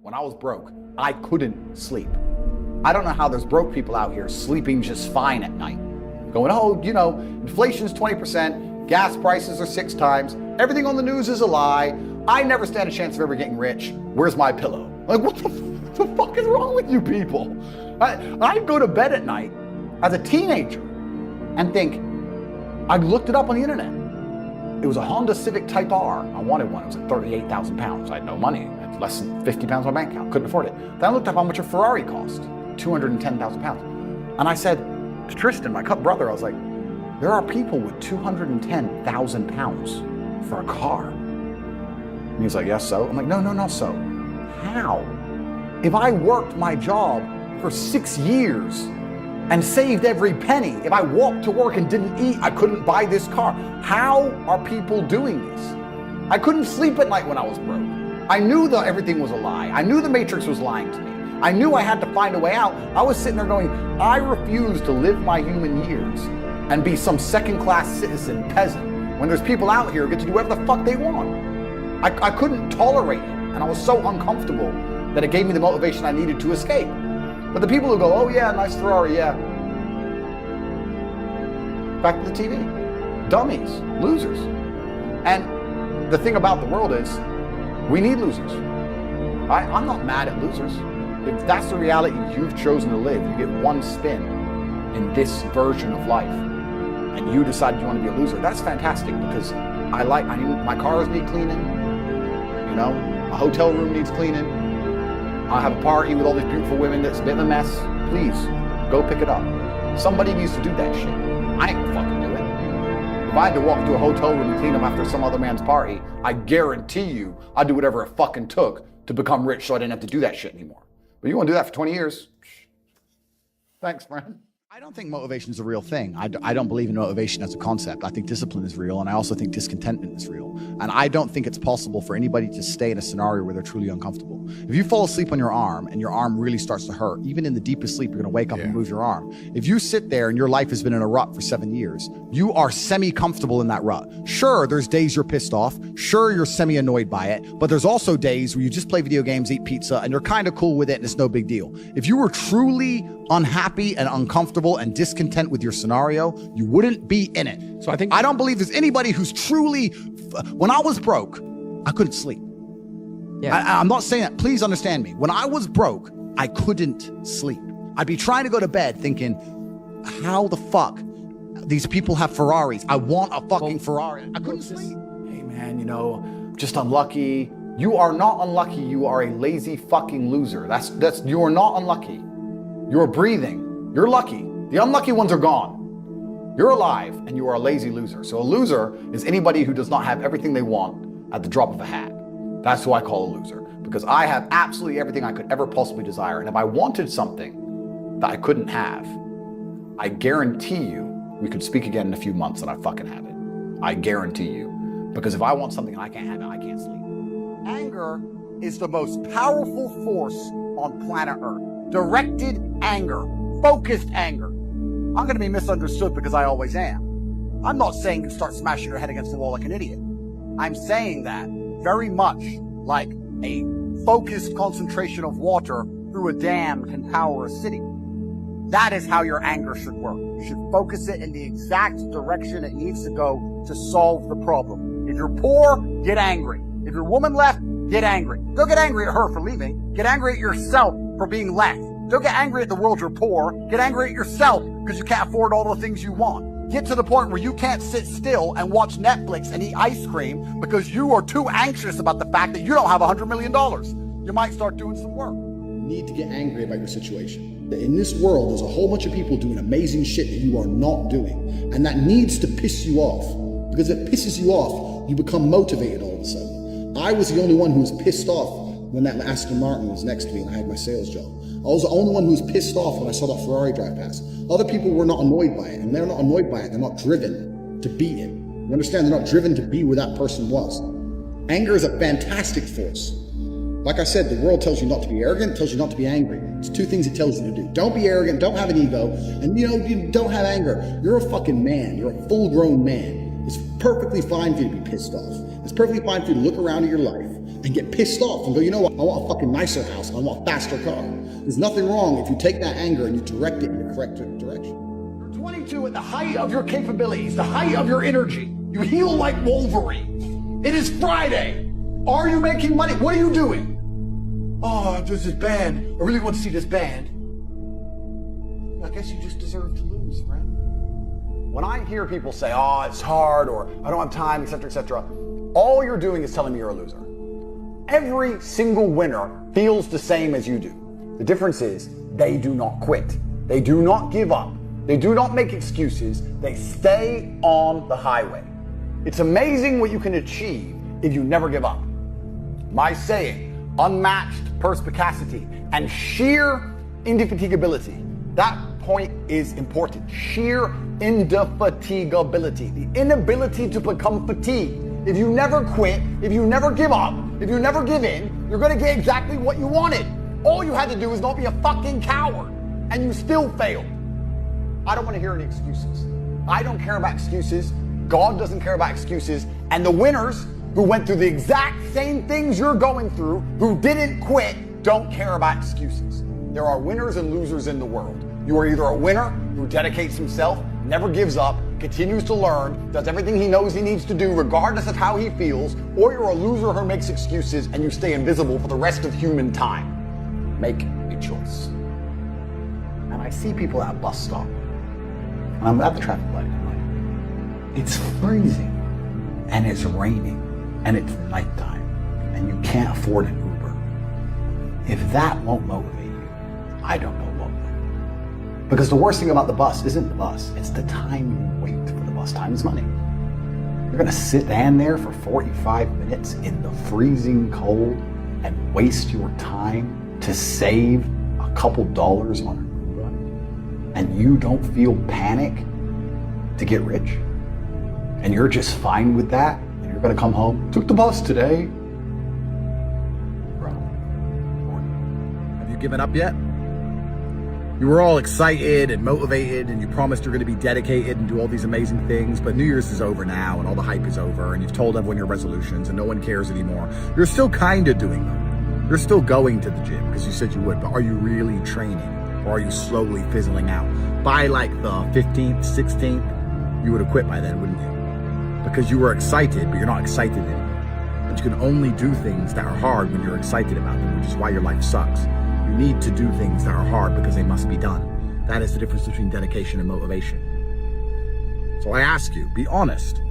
When I was broke, I couldn't sleep. I don't know how there's broke people out here sleeping just fine at night. Going, oh, you know, inflation's 20%, gas prices are 6 times, everything on the news is a lie, I never stand a chance of ever getting rich, where's my pillow? Like, what the fuck is wrong with you people? I'd go to bed at night as a teenager and think, I looked it up on the internet. It was a Honda Civic Type R. I wanted one. It was at 38,000 pounds. I had no money. I had less than 50 pounds on my bank account. Couldn't afford it. Then I looked up how much a Ferrari cost. 210,000 pounds. And I said to Tristan, my brother, I was like, there are people with 210,000 pounds for a car. And he was like, yes, so? I'm like, no, so. How? If I worked my job for 6 years and saved every penny, if I walked to work and didn't eat, I couldn't buy this car. How are people doing this? I couldn't sleep at night when I was broke. I knew that everything was a lie. I knew the Matrix was lying to me. I knew I had to find a way out. I was sitting there going, I refuse to live my human years and be some second-class citizen peasant when there's people out here who get to do whatever the fuck they want. I couldn't tolerate it, and I was so uncomfortable that it gave me the motivation I needed to escape. But the people who go, oh yeah, nice Ferrari, yeah. Back to the TV. Dummies, losers. And the thing about the world is, we need losers. I'm not mad at losers. If that's the reality you've chosen to live, you get one spin in this version of life, and you decided you want to be a loser, that's fantastic, because my cars need cleaning, you know, my hotel room needs cleaning, I have a party with all these beautiful women that's a bit of a mess. Please, go pick it up. Somebody needs to do that shit. I ain't gonna fucking do it. If I had to walk to a hotel room and clean up after some other man's party, I guarantee you I'd do whatever it fucking took to become rich so I didn't have to do that shit anymore. But you want to do that for 20 years? Thanks, friend. I don't think motivation is a real thing. I don't believe in motivation as a concept. I think discipline is real, and I also think discontentment is real. And I don't think it's possible for anybody to stay in a scenario where they're truly uncomfortable. If you fall asleep on your arm and your arm really starts to hurt, even in the deepest sleep, you're going to wake up and move your arm. If you sit there and your life has been in a rut for 7 years, you are semi-comfortable in that rut. Sure, there's days you're pissed off. Sure, you're semi-annoyed by it. But there's also days where you just play video games, eat pizza, and you're kind of cool with it, and it's no big deal. If you were truly unhappy and uncomfortable and discontent with your scenario, you wouldn't be in it. So I don't believe there's anybody who's truly, when I was broke, I couldn't sleep. Yeah. I'm not saying that, please understand me. When I was broke, I couldn't sleep. I'd be trying to go to bed thinking, how the fuck these people have Ferraris? I want a fucking Ferrari. I couldn't sleep. Hey man, you know, just unlucky. You are not unlucky, you are a lazy fucking loser. You are not unlucky. You're breathing. You're lucky. The unlucky ones are gone. You're alive, and you are a lazy loser. So a loser is anybody who does not have everything they want at the drop of a hat. That's who I call a loser, because I have absolutely everything I could ever possibly desire. And if I wanted something that I couldn't have, I guarantee you we could speak again in a few months and I fucking have it. I guarantee you. Because if I want something and I can't have it, I can't sleep. Anger is the most powerful force on planet Earth. Directed anger, focused anger. I'm going to be misunderstood because I always am. I'm not saying you start smashing your head against the wall like an idiot. I'm saying that very much like a focused concentration of water through a dam can power a city. That is how your anger should work. You should focus it in the exact direction it needs to go to solve the problem. If you're poor, get angry. If your woman left, get angry. Don't get angry at her for leaving. Get angry at yourself for being left. Don't get angry at the world you're poor. Get angry at yourself because you can't afford all the things you want. Get to the point where you can't sit still and watch Netflix and eat ice cream because you are too anxious about the fact that you don't have $100 million. You might start doing some work. You need to get angry about your situation. In this world, there's a whole bunch of people doing amazing shit that you are not doing. And that needs to piss you off. Because if it pisses you off, you become motivated all of a sudden. I was the only one who was pissed off when that Aston Martin was next to me and I had my sales job. I was the only one who was pissed off when I saw that Ferrari drive past. Other people were not annoyed by it, and they're not annoyed by it. They're not driven to beat it. You understand? They're not driven to be where that person was. Anger is a fantastic force. Like I said, the world tells you not to be arrogant, tells you not to be angry. It's 2 things it tells you to do. Don't be arrogant, don't have an ego, and you don't have anger. You're a fucking man. You're a full-grown man. It's perfectly fine for you to be pissed off. It's perfectly fine for you to look around at your life and get pissed off and go, you know what, I want a fucking nicer house, I want a faster car. There's nothing wrong if you take that anger and you direct it in the correct direction. You're 22 at the height of your capabilities, the height of your energy. You heal like Wolverine. It is Friday. Are you making money? What are you doing? Oh, there's this band. I really want to see this band. I guess you just deserve to lose, friend. When I hear people say, oh, it's hard, or I don't have time, etc., all you're doing is telling me you're a loser. Every single winner feels the same as you do. The difference is they do not quit. They do not give up. They do not make excuses. They stay on the highway. It's amazing what you can achieve if you never give up. My saying, unmatched perspicacity and sheer indefatigability. That point is important. Sheer indefatigability. The inability to become fatigued. If you never quit, if you never give up, if you never give in, you're going to get exactly what you wanted. All you had to do is not be a fucking coward, and you still failed. I don't want to hear any excuses. I don't care about excuses. God doesn't care about excuses. And the winners who went through the exact same things you're going through, who didn't quit, don't care about excuses. There are winners and losers in the world. You are either a winner who dedicates himself, never gives up, continues to learn, does everything he knows he needs to do regardless of how he feels, or you're a loser who makes excuses and you stay invisible for the rest of human time. Make a choice. And I see people at a bus stop, and I'm at the traffic light, and it's freezing, and it's raining, and it's nighttime, and you can't afford an Uber. If that won't motivate you, I don't know what will. Because the worst thing about the bus isn't the bus, it's the time you wait for the bus. Time is money. You're gonna stand there for 45 minutes in the freezing cold and waste your time to save a couple dollars on an Uber, and you don't feel panic to get rich, and you're just fine with that, and you're gonna come home, took the bus today. Bro, have you given up yet? You were all excited and motivated, and you promised you're going to be dedicated and do all these amazing things, but New Year's is over now, and all the hype is over, and you've told everyone your resolutions, and no one cares anymore. You're still kind of doing them. You're still going to the gym because you said you would, but are you really training, or are you slowly fizzling out? By like the 15th, 16th, you would have quit by then, wouldn't you? Because you were excited, but you're not excited anymore. But you can only do things that are hard when you're excited about them, which is why your life sucks. You need to do things that are hard because they must be done. That is the difference between dedication and motivation. So I ask you, be honest.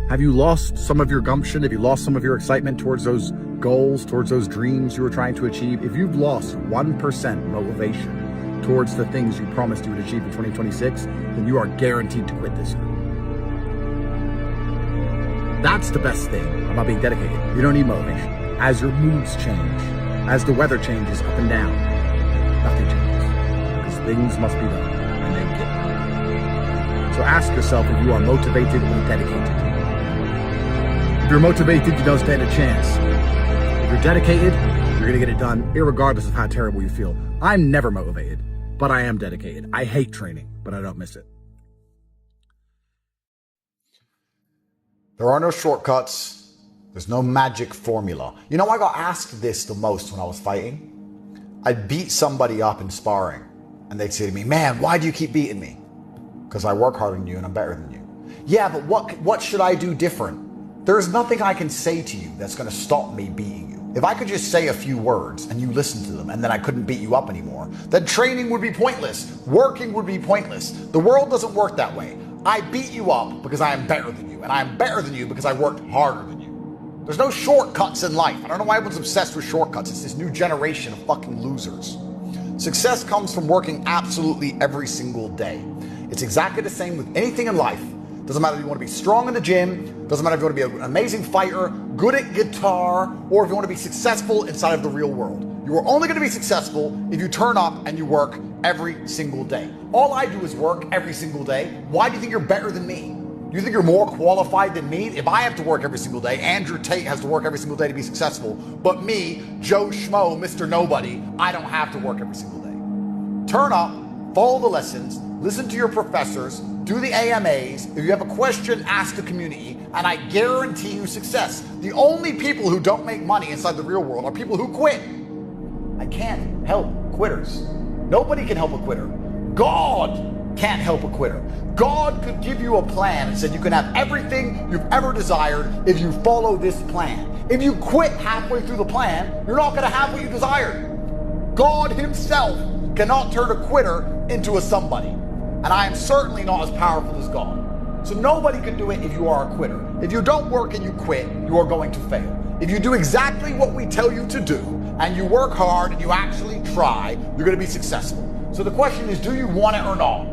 Have you lost some of your gumption? Have you lost some of your excitement towards those goals, towards those dreams you were trying to achieve? If you've lost 1% motivation towards the things you promised you would achieve in 2026, then you are guaranteed to quit this year. That's the best thing about being dedicated. You don't need motivation. As your moods change, as the weather changes up and down, nothing changes, because things must be done, and they get done. So ask yourself if you are motivated and dedicated. If you're motivated, you don't stand a chance. If you're dedicated, you're gonna get it done, irregardless of how terrible you feel. I'm never motivated, but I am dedicated. I hate training, but I don't miss it. There are no shortcuts. There's no magic formula. You know, I got asked this the most when I was fighting. I'd beat somebody up in sparring, and they'd say to me, man, why do you keep beating me? Because I work harder than you and I'm better than you. Yeah, but what should I do different? There's nothing I can say to you that's going to stop me beating you. If I could just say a few words and you listen to them and then I couldn't beat you up anymore, then training would be pointless. Working would be pointless. The world doesn't work that way. I beat you up because I am better than you, and I am better than you because I worked harder than you. There's no shortcuts in life. I don't know why everyone's obsessed with shortcuts. It's this new generation of fucking losers. Success comes from working absolutely every single day. It's exactly the same with anything in life. Doesn't matter if you want to be strong in the gym, doesn't matter if you want to be an amazing fighter, good at guitar, or if you want to be successful inside of the real world. You are only going to be successful if you turn up and you work every single day. All I do is work every single day. Why do you think you're better than me? Do you think you're more qualified than me? If I have to work every single day, Andrew Tate has to work every single day to be successful, but me, Joe Schmo, Mr. Nobody, I don't have to work every single day. Turn up, follow the lessons, listen to your professors, do the AMAs. If you have a question, ask the community, and I guarantee you success. The only people who don't make money inside the real world are people who quit. I can't help quitters. Nobody can help a quitter. God can't help a quitter. God could give you a plan and said you can have everything you've ever desired if you follow this plan. If you quit halfway through the plan, you're not going to have what you desired. God himself cannot turn a quitter into a somebody. And I am certainly not as powerful as God. So nobody can do it if you are a quitter. If you don't work and you quit, you are going to fail. If you do exactly what we tell you to do, and you work hard and you actually try, you're going to be successful. So the question is, do you want it or not?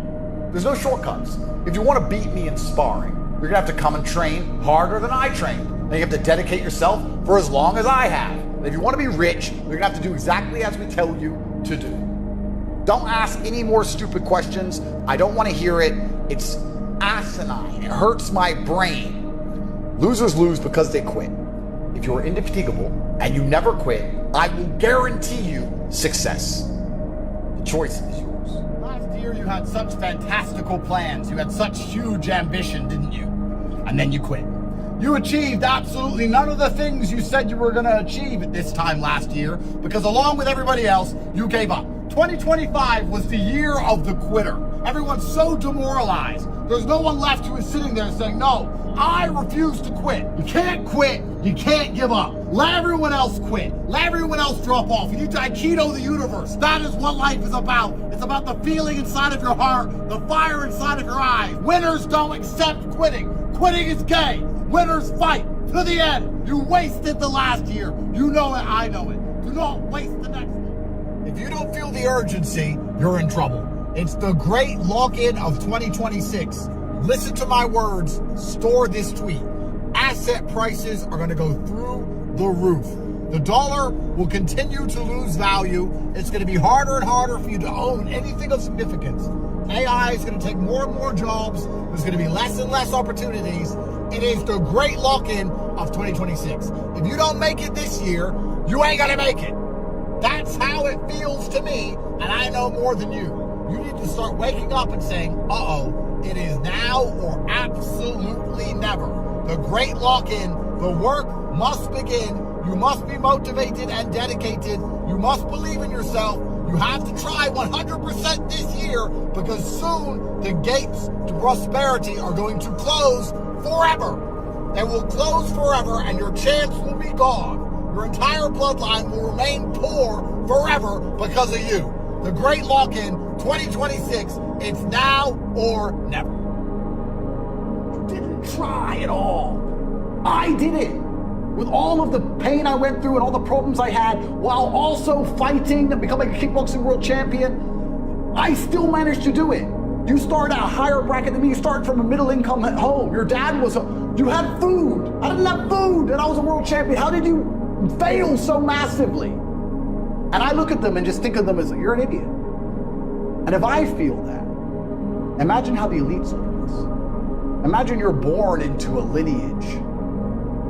There's no shortcuts. If you want to beat me in sparring, you're going to have to come and train harder than I trained. And you have to dedicate yourself for as long as I have. And if you want to be rich, you're going to have to do exactly as we tell you to do. Don't ask any more stupid questions. I don't want to hear it. It's asinine. It hurts my brain. Losers lose because they quit. If you're indefatigable and you never quit, I will guarantee you success. The choice is yours. Last year you had such fantastical plans. You had such huge ambition, didn't you? And then you quit. You achieved absolutely none of the things you said you were going to achieve at this time last year because along with everybody else, you gave up. 2025 was the year of the quitter. Everyone's so demoralized. There's no one left who is sitting there saying, no, I refuse to quit. You can't quit. You can't give up. Let everyone else quit. Let everyone else drop off. You Aikido the universe. That is what life is about. It's about the feeling inside of your heart, the fire inside of your eyes. Winners don't accept quitting. Quitting is gay. Winners fight to the end. You wasted the last year. You know it, I know it. Do not waste the next one. If you don't feel the urgency, you're in trouble. It's the great lock-in of 2026. Listen to my words. Store this tweet. Asset prices are going to go through the roof. The dollar will continue to lose value. It's going to be harder and harder for you to own anything of significance. AI is going to take more and more jobs. There's going to be less and less opportunities. It is the great lock-in of 2026. If you don't make it this year, you ain't going to make it. That's how it feels to me, and I know more than you. You need to start waking up and saying, uh-oh, it is now or absolutely never. The great lock-in, the work must begin. You must be motivated and dedicated. You must believe in yourself. You have to try 100% this year because soon the gates to prosperity are going to close forever. They will close forever and your chance will be gone. Your entire bloodline will remain poor forever because of you. The great lock-in 2026, it's now or never. You didn't try at all. I did it. With all of the pain I went through and all the problems I had, while also fighting and becoming a kickboxing world champion, I still managed to do it. You started at a higher bracket than me. You started from a middle income at home. Your dad you had food. I didn't have food and I was a world champion. How did you fail so massively? And I look at them and just think of them as, you're an idiot. And if I feel that, imagine how the elites look at this. Imagine you're born into a lineage,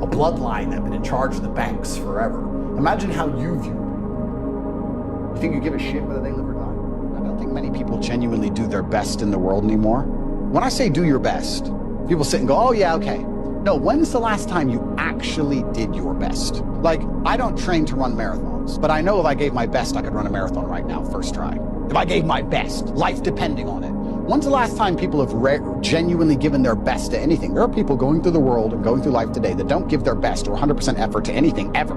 a bloodline that have been in charge of the banks forever. Imagine how you view it. You think you give a shit whether they live or die? I don't think many people genuinely do their best in the world anymore. When I say do your best, people sit and go, oh yeah, okay. No, when's the last time you actually did your best? Like, I don't train to run marathons, but I know if I gave my best, I could run a marathon right now, first try. If I gave my best, life depending on it. When's the last time people have genuinely given their best to anything? There are people going through the world and going through life today that don't give their best or 100% effort to anything ever.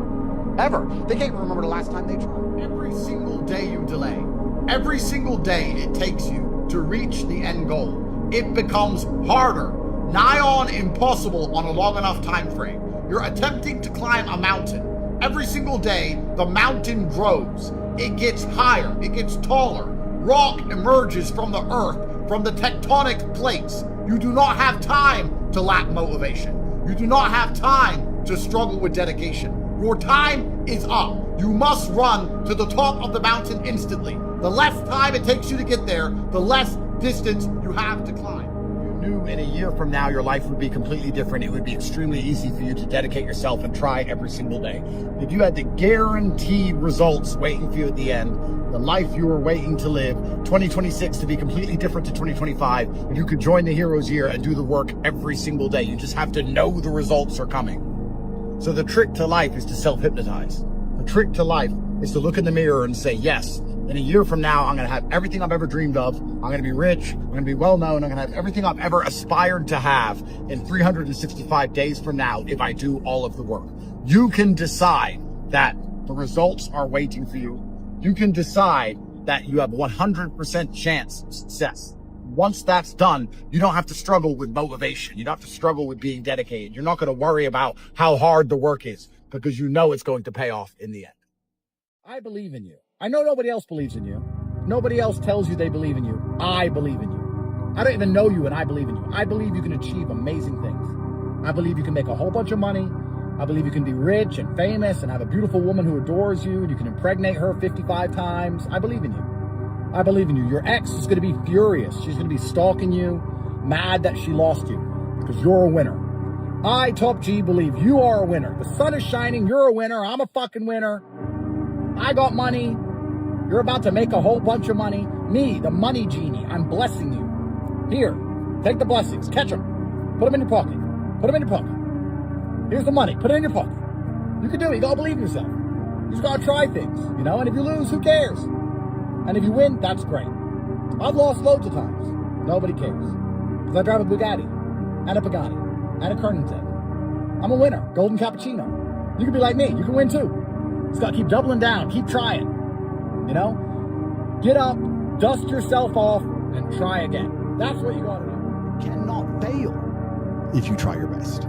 Ever. They can't even remember the last time they tried. Every single day you delay, every single day it takes you to reach the end goal, it becomes harder, nigh on impossible on a long enough time frame. You're attempting to climb a mountain. Every single day, the mountain grows. It gets higher, it gets taller. Rock emerges from the earth, from the tectonic plates. You do not have time to lack motivation. You do not have time to struggle with dedication. Your time is up. You must run to the top of the mountain instantly. The less time it takes you to get there, the less distance you have to climb. You knew in a year from now your life would be completely different, it would be extremely easy for you to dedicate yourself and try every single day. If you had the guaranteed results waiting for you at the end, the life you were waiting to live, 2026 to be completely different to 2025, and you could join the hero's year and do the work every single day. You just have to know the results are coming. So the trick to life is to self-hypnotize. The trick to life is to look in the mirror and say, yes, in a year from now, I'm going to have everything I've ever dreamed of. I'm going to be rich. I'm going to be well-known. I'm going to have everything I've ever aspired to have in 365 days from now if I do all of the work. You can decide that the results are waiting for you. You can decide that you have 100% chance of success. Once that's done, you don't have to struggle with motivation. You don't have to struggle with being dedicated. You're not going to worry about how hard the work is because you know it's going to pay off in the end. I believe in you. I know nobody else believes in you. Nobody else tells you they believe in you. I believe in you. I don't even know you, and I believe in you. I believe you can achieve amazing things. I believe you can make a whole bunch of money. I believe you can be rich and famous and have a beautiful woman who adores you, and you can impregnate her 55 times. I believe in you. I believe in you. Your ex is going to be furious. She's going to be stalking you, mad that she lost you, because you're a winner. I, Top G, believe you are a winner. The sun is shining. You're a winner. I'm a fucking winner. I got money. You're about to make a whole bunch of money. Me, the money genie, I'm blessing you. Here, take the blessings. Catch them. Put them in your pocket. Put them in your pocket. Here's the money. Put it in your pocket. You can do it. You gotta believe in yourself. You just gotta try things, you know? And if you lose, who cares? And if you win, that's great. I've lost loads of times. Nobody cares. Because I drive a Bugatti, and a Pagani, and a Koenigsegg. I'm a winner. Golden Cappuccino. You can be like me. You can win too. Just gotta keep doubling down. Keep trying. You know? Get up, dust yourself off, and try again. That's what you gotta do. You cannot fail if you try your best.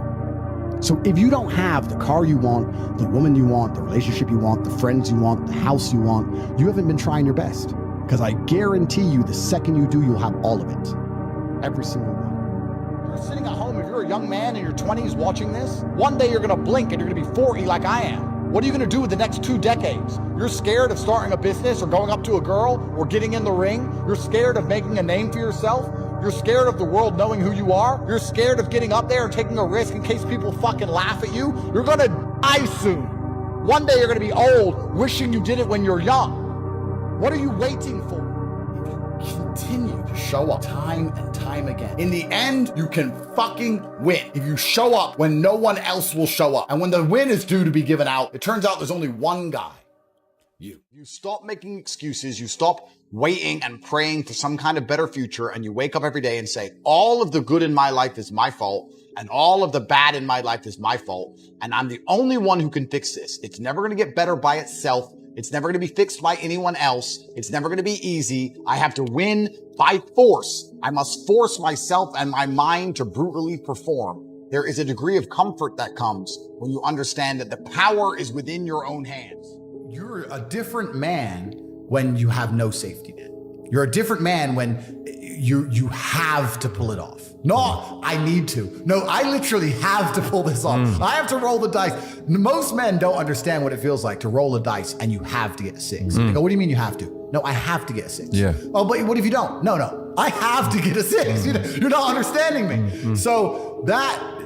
So if you don't have the car you want, the woman you want, the relationship you want, the friends you want, the house you want, you haven't been trying your best. Because I guarantee you the second you do, you'll have all of it. Every single one. You're sitting at home, if you're a young man in your 20s watching this, one day you're gonna blink and you're gonna be 40 like I am. What are you gonna do with the next 2 decades? You're scared of starting a business or going up to a girl or getting in the ring. You're scared of making a name for yourself. You're scared of the world knowing who you are. You're scared of getting up there and taking a risk in case people fucking laugh at you. You're gonna die soon. One day you're gonna be old, wishing you did it when you're young. What are you waiting for? Continue to show up time and time again. In the end, you can fucking win if you show up when no one else will show up. And when the win is due to be given out, it turns out there's only one guy. You stop making excuses. You stop waiting and praying for some kind of better future. And you wake up every day and say, all of the good in my life is my fault. And all of the bad in my life is my fault. And I'm the only one who can fix this. It's never going to get better by itself. It's never going to be fixed by anyone else. It's never going to be easy. I have to win by force. I must force myself and my mind to brutally perform. There is a degree of comfort that comes when you understand that the power is within your own hands. You're a different man when you have no safety net. You're a different man when you have to pull it off. No, I need to. No, I literally have to pull this off. I have to roll the dice. Most men don't understand what it feels like to roll a dice and you have to get a 6. They go, what do you mean you have to? No, I have to get a 6. Yeah. Oh, but what if you don't? No, I have to get a 6. You're not understanding me. So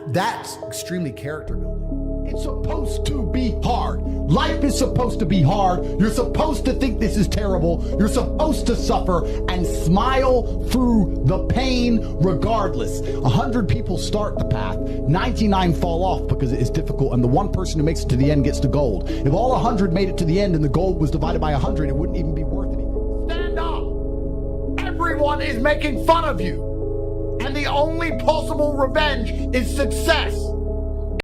that's extremely character building. It's supposed to be hard. Life is supposed to be hard. You're supposed to think this is terrible. You're supposed to suffer and smile through the pain regardless. 100 people start the path. 99 fall off because it is difficult. And the one person who makes it to the end gets the gold. If all 100 made it to the end and the gold was divided by 100, it wouldn't even be worth anything. Stand up. Everyone is making fun of you. And the only possible revenge is success.